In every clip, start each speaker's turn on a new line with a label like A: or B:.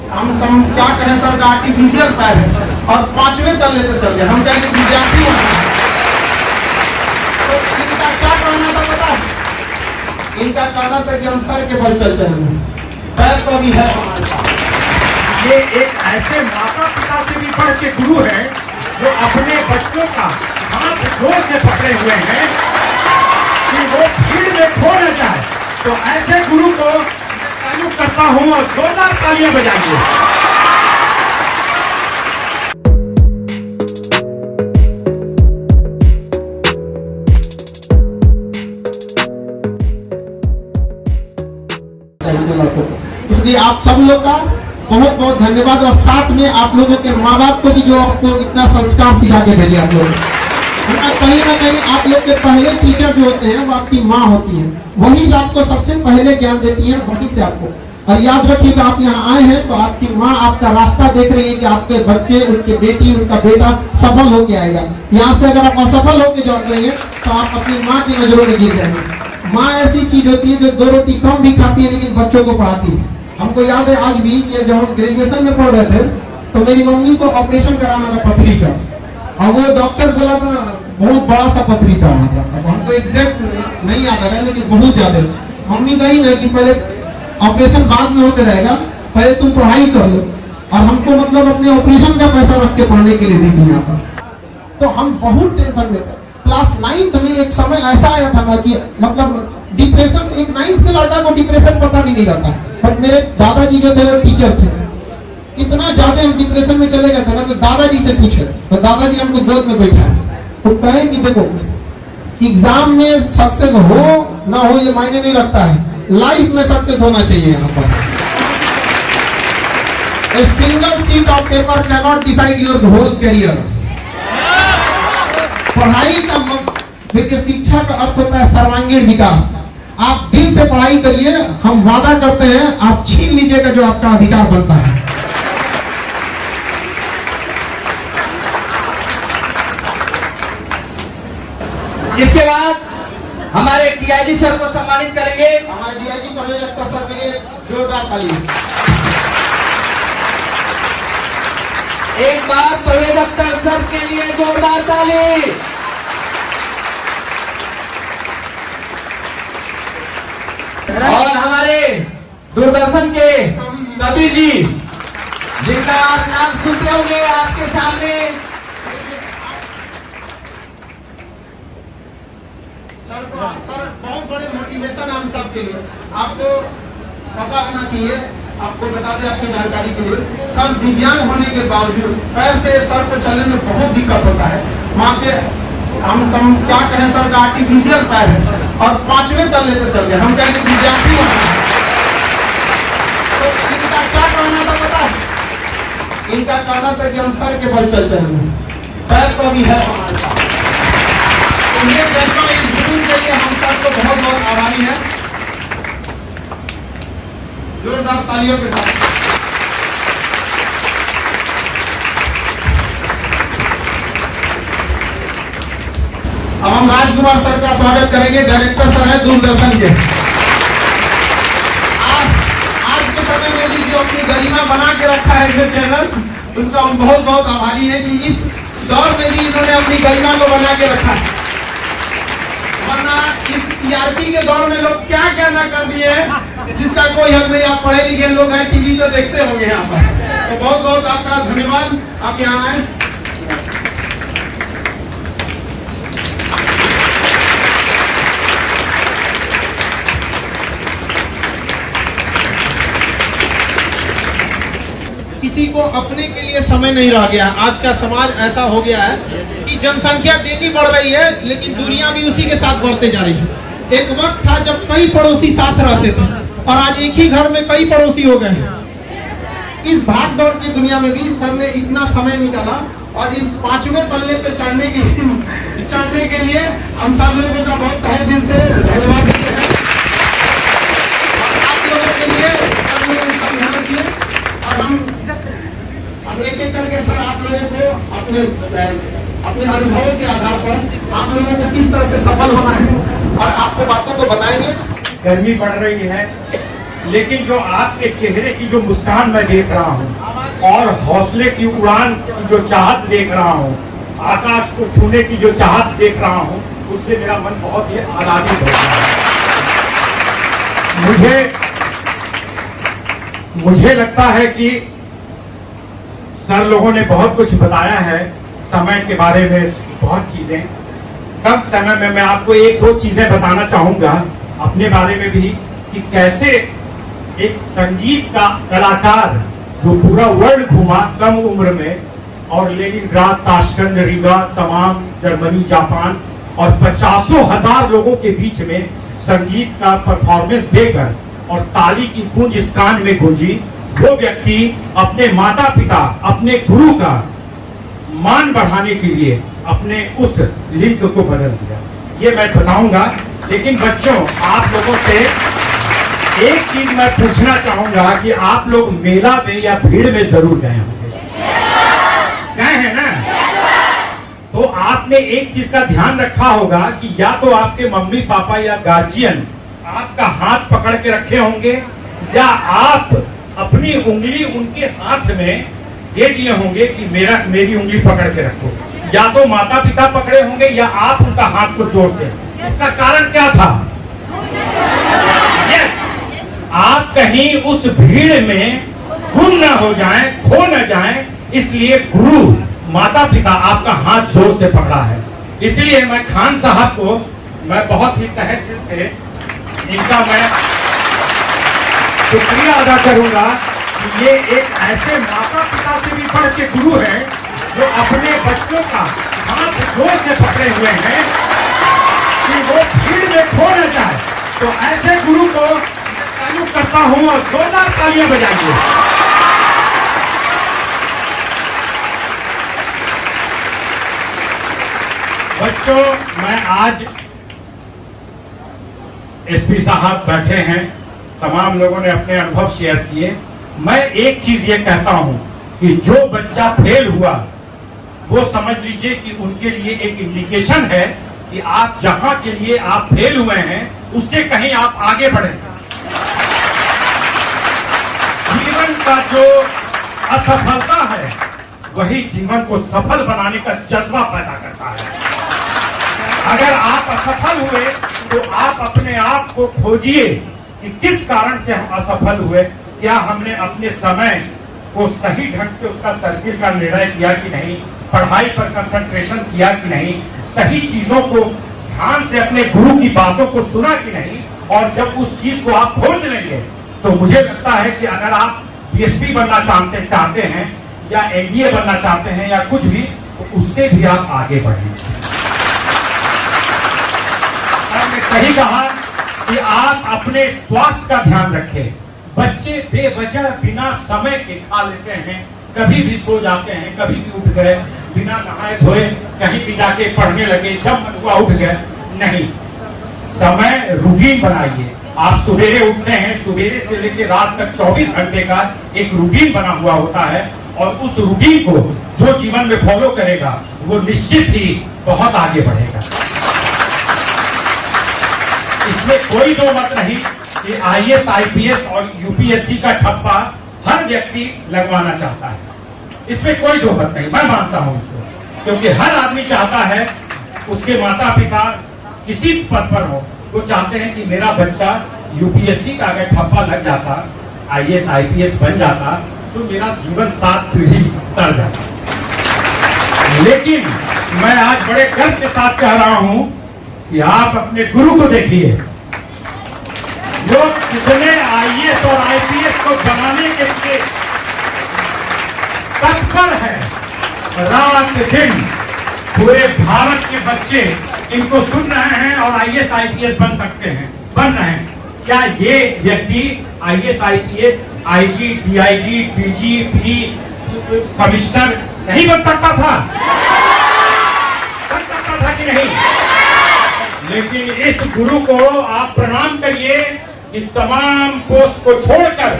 A: हम क्या कहें सर का आर्टिफिशियल पैर है और 5वें तल्ले पे चल गए। हम कहेंगे विद्यार्थी तो इनका क्या कहना था पता है? इनका कहना था कि हम सर के बल चल चलेंगे, पैर तो अभी है हमारे पास।
B: ये एक ऐसे माता पिता से भी बढ़ के गुरु है जो अपने बच्चों का हाथ जोड़ के पकड़े हुए हैं कि वो भीड़ में खो न जाए। तो ऐसे गुरु को तारीफ करता हूँ और जोरदार तालियां बजाइए।
A: इसलिए आप सब लोग का बहुत बहुत धन्यवाद और साथ में आप लोगों के माँ बाप को भी जो आपको इतना संस्कार सिखा के भेजे आप लोग। कहीं ना कहीं आप लोग के पहले टीचर जो होते हैं वो आपकी माँ होती है, वही आपको सबसे पहले ज्ञान देती है, वही से आपको। और याद रखिएगा आप यहाँ आए हैं तो आपकी माँ आपका रास्ता देख रही है कि आपके बच्चे, उनके बेटी, उनका बेटा सफल होके आएगा। यहाँ से अगर आप असफल होके जॉब लेंगे तो आप अपनी माँ की नजरों में गिर जाएंगे। माँ ऐसी चीज होती है जो 2 रोटी कम भी खाती है लेकिन बच्चों को पढ़ाती है। हमको याद है आज भी कि जब हम ग्रेजुएशन में पढ़ रहे थे तो मेरी मम्मी को ऑपरेशन कराना था पथरी का, और वो डॉक्टर बोला था ना बहुत बड़ा सा पथरी था। अब हमको एग्जैक्ट नहीं याद आ रहा है लेकिन बहुत ज्यादा। मम्मी कही ना कि पहले ऑपरेशन बाद में होते रहेगा, पहले तुम पढ़ाई कर लो, और हमको मतलब अपने ऑपरेशन का पैसा रख के पढ़ने के लिए दी थी यहाँ पर। तो हम बहुत टेंशन में थे। क्लास 9th में एक समय ऐसा आया था ना कि मतलब डिप्रेशन, एक 9th के लड़का को डिप्रेशन पता भी नहीं रहता, बट मेरे दादाजी जो थे वो टीचर थे। इतना ज्यादा हम डिप्रेशन में चले गए थे ना तो दादाजी से पूछे तो दादाजी हमको गोद में बैठा तो कहे कि देखो एग्जाम में सक्सेस हो ना हो ये मायने नहीं रखता है, लाइफ में सक्सेस होना चाहिए। यहाँ पर a single sheet of paper can not decide your whole career. पढ़ाई का देखिए शिक्षा का अर्थ होता है सर्वांगीण विकास। आप दिल से पढ़ाई करिए, हम वादा करते हैं आप छीन लीजिएगा जो आपका अधिकार बनता है।
C: इसके बाद हमारे डीआईजी सर को सम्मानित करेंगे।
A: हमारे डीआईजी परवेज अख्तर सर के लिए जोरदार ताली।
C: एक बार परवेज अख्तर सर के लिए जोरदार ताली। और हमारे दूरदर्शन के कवि जी जिनका आप नाम सुनते होंगे आपके सामने,
A: सर बहुत बड़े मोटिवेशन हम सब के लिए। आपको पता होना चाहिए, आपको बता दें आपकी जानकारी के लिए, सर दिव्यांग होने के बावजूद पैर से सर को चलने में बहुत दिक्कत होता है। वहाँ के हम क्या कहें सर का आर्टिफिशियल पैर है और 5वें तल्ले पे चल गए। हम कहेंगे विद्यार्थी तो इनका क्या कहना था पता है? इनका कहना था कि हम सर के बल चल चलेंगे, पैर तो अभी है हमारे पास। ये जज्बा, इस जुनून के लिए हम सबको बहुत बहुत आभारी हैं। जोरदार तालियों के साथ अब हम राजकुमार सर का स्वागत करेंगे। डायरेक्टर सर है दूरदर्शन के। आज के समय में भी जो अपनी गरिमा बना के रखा है जो चैनल, उसका हम बहुत बहुत आभारी हैं कि इस दौर में भी इन्होंने अपनी गरिमा को बना के रखा है। वरना इस टीआरपी के दौर में लोग क्या क्या ना कर दिए जिसका कोई हद नहीं। आप पढ़े लिखे लोग हैं, टीवी तो देखते होंगे यहाँ पर। तो बहुत बहुत आपका धन्यवाद, आप यहाँ आए। किसी को अपने के लिए समय नहीं रह गया। आज का समाज ऐसा हो गया है कि जनसंख्या डेली बढ़ रही है लेकिन दूरियां भी उसी के साथ बढ़ते जा रही है। एक वक्त था जब कई पड़ोसी साथ रहते थे और आज एक ही घर में कई पड़ोसी हो गए हैं। इस भाग दौड़ की दुनिया में भी सर ने इतना समय निकाला और इस 5वें तल्ले पे चढ़ने के लिए हम सब लोगों का बहुत तहे दिल से धन्यवाद देते हैं। आप लोगों के लिए सब लोग समझाना चाहिए और हम एक एक करके सर आप लोगों को अपने अनुभव के आधार पर आप लोगों को किस तरह से सफल होना है और आपको बातों को बताएंगे।
B: गर्मी बढ़ रही है, लेकिन जो आपके चेहरे की जो मुस्कान मैं देख रहा हूँ और हौसले की उड़ान की जो चाहत देख रहा हूँ, आकाश को छूने की जो चाहत देख रहा हूँ, उससे मेरा मन बहुत ही आनंदित होता है। मुझे लगता है कि सर लोगों ने बहुत कुछ बताया है समय के बारे में, बहुत चीजें। कम समय में मैं आपको एक दो चीजें बताना चाहूंगा अपने बारे में भी, कि कैसे एक संगीत का कलाकार जो पूरा वर्ल्ड घूमा कम उम्र में, और लेनिनग्राड, ताशकंद, रीगा, तमाम जर्मनी, जापान और 50,000 लोगों के बीच में संगीत का परफॉर्मेंस देकर और ताली की गूंज इस कान में गूंजी, वो व्यक्ति अपने माता पिता, अपने गुरु का मान बढ़ाने के लिए अपने उस लिंक को बदल दिया। ये मैं बताऊंगा। लेकिन बच्चों, आप लोगों से एक चीज मैं पूछना चाहूंगा कि आप लोग मेला में या भीड़ में जरूर गए होंगे, गए हैं ना? तो आपने एक चीज का ध्यान रखा होगा कि या तो आपके मम्मी पापा या गार्जियन आपका हाथ पकड़ के रखे होंगे, या आप अपनी उंगली उनके हाथ में दे दिए होंगे कि मेरी उंगली पकड़ के रखो। या तो माता पिता पकड़े होंगे या आप उनका हाथ को जोड़ते। इसका कारण क्या था? आप कहीं उस भीड़ में गुम न हो जाएं, खो न जाएं, इसलिए गुरु माता पिता आपका हाथ जोर से पकड़ा है। इसलिए मैं खान साहब को मैं बहुत ही तहे दिल से इनका मैं शुक्रिया अदा करूंगा कि ये एक ऐसे माता पिता से भी बढ़ के गुरु हैं जो अपने बच्चों का हाथ जोर से पकड़े हुए हैं कि वो भीड़ में खो न जाए। तो ऐसे गुरु को चालू करता हूं और जोरदार तालियां बजाइए। बच्चों, मैं आज एसपी साहब बैठे हैं, तमाम लोगों ने अपने अनुभव शेयर किए। मैं एक चीज ये कहता हूं कि जो बच्चा फेल हुआ वो समझ लीजिए कि उनके लिए एक इंडिकेशन है कि आप जहां के लिए आप फेल हुए हैं उससे कहीं आप आगे बढ़े। जीवन का जो असफलता है वही जीवन को सफल बनाने का जज्बा पैदा करता है। अगर आप असफल हुए तो आप अपने आप को खोजिए कि किस कारण से हम असफल हुए। क्या हमने अपने समय को सही ढंग से उसका सर्किल का निर्णय किया कि नहीं, पढ़ाई पर कंसंट्रेशन किया कि नहीं, सही चीजों को ध्यान से अपने गुरु की बातों को सुना कि नहीं। और जब उस चीज को आप खोज लेंगे तो मुझे लगता है कि अगर आप बीएसपी बनना चाहते हैं या एनडीए बनना चाहते हैं या कुछ भी, तो उससे भी आप आगे बढ़ेंगे। मैंने सही कहा कि आप अपने स्वास्थ्य का ध्यान रखें। बच्चे बेवजह बिना समय के खा लेते हैं, कभी भी सो जाते हैं, कभी भी उठ गए, बिना नहाए धोए कहीं भी जाके पढ़ने लगे, जब मन हुआ उठ गए। नहीं, समय रूटीन बनाइए। आप सवेरे उठते हैं, सवेरे से लेकर रात तक 24 घंटे का एक रूटीन बना हुआ होता है, और उस रूटीन को जो जीवन में फॉलो करेगा वो निश्चित ही बहुत आगे बढ़ेगा। इसमें कोई दो मत नहीं कि आईएएस, आईपीएस और यूपीएससी का ठप्पा हर व्यक्ति लगवाना चाहता है। इसमें कोई दो मत नहीं, मैं मानता हूं इसको, क्योंकि हर आदमी चाहता है उसके माता पिता किसी पद पर हो, वो चाहते हैं कि मेरा बच्चा यूपीएससी का अगर ठप्पा लग जाता, आईएएस आईपीएस बन जाता, तो मेरा जीवन 7 पीढ़ी तर जाता। लेकिन मैं आज बड़े गर्व के साथ कह रहा हूं कि आप अपने गुरु को देखिए, जो कितने आईएएस और आईपीएस को बनाने के लिए तत्पर है। रात दिन पूरे भारत के बच्चे इनको सुन रहे हैं और आईएएस आईपीएस बन सकते हैं, बन रहे हैं। क्या ये व्यक्ति IAS IPS, IG, DIG, DG, P, commissioner नहीं बन सकता था? बन सकता था कि नहीं? लेकिन इस गुरु को आप प्रणाम करिए कि तमाम पोस्ट को छोड़कर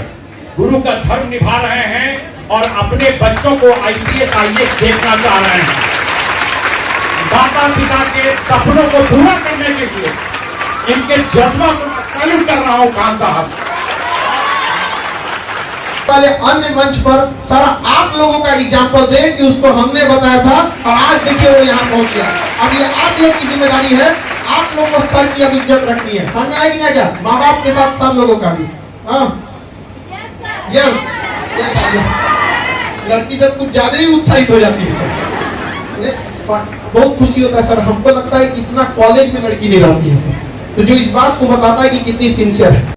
B: गुरु का धर्म निभा रहे हैं और अपने बच्चों को आईपीएस आईएएस देखना चाह रहे हैं। माता पिता के सपनों को पूरा करने के लिए इनके जज्बा को सैल्यूट कर रहा हूं खान साहब।
A: वाले अन्य मंच पर सर आप लोगों का एग्जाम्पल दे कि उसको हमने बताया था और आज देखिए वो यहाँ पहुंच गया। अब ये आप लोग की जिम्मेदारी है, आप लोग को सर की अब इज्जत रखनी है। समझ में आएगी ना क्या? माँ बाप के साथ सब लोगों का भी। हाँ यस, लड़की सब कुछ ज्यादा ही उत्साहित हो जाती है। बहुत खुशी होता है सर, हमको लगता है इतना कॉलेज में लड़की नहीं रहती है सर, तो जो इस बात को बताता है कि कितनी सिंसियर है।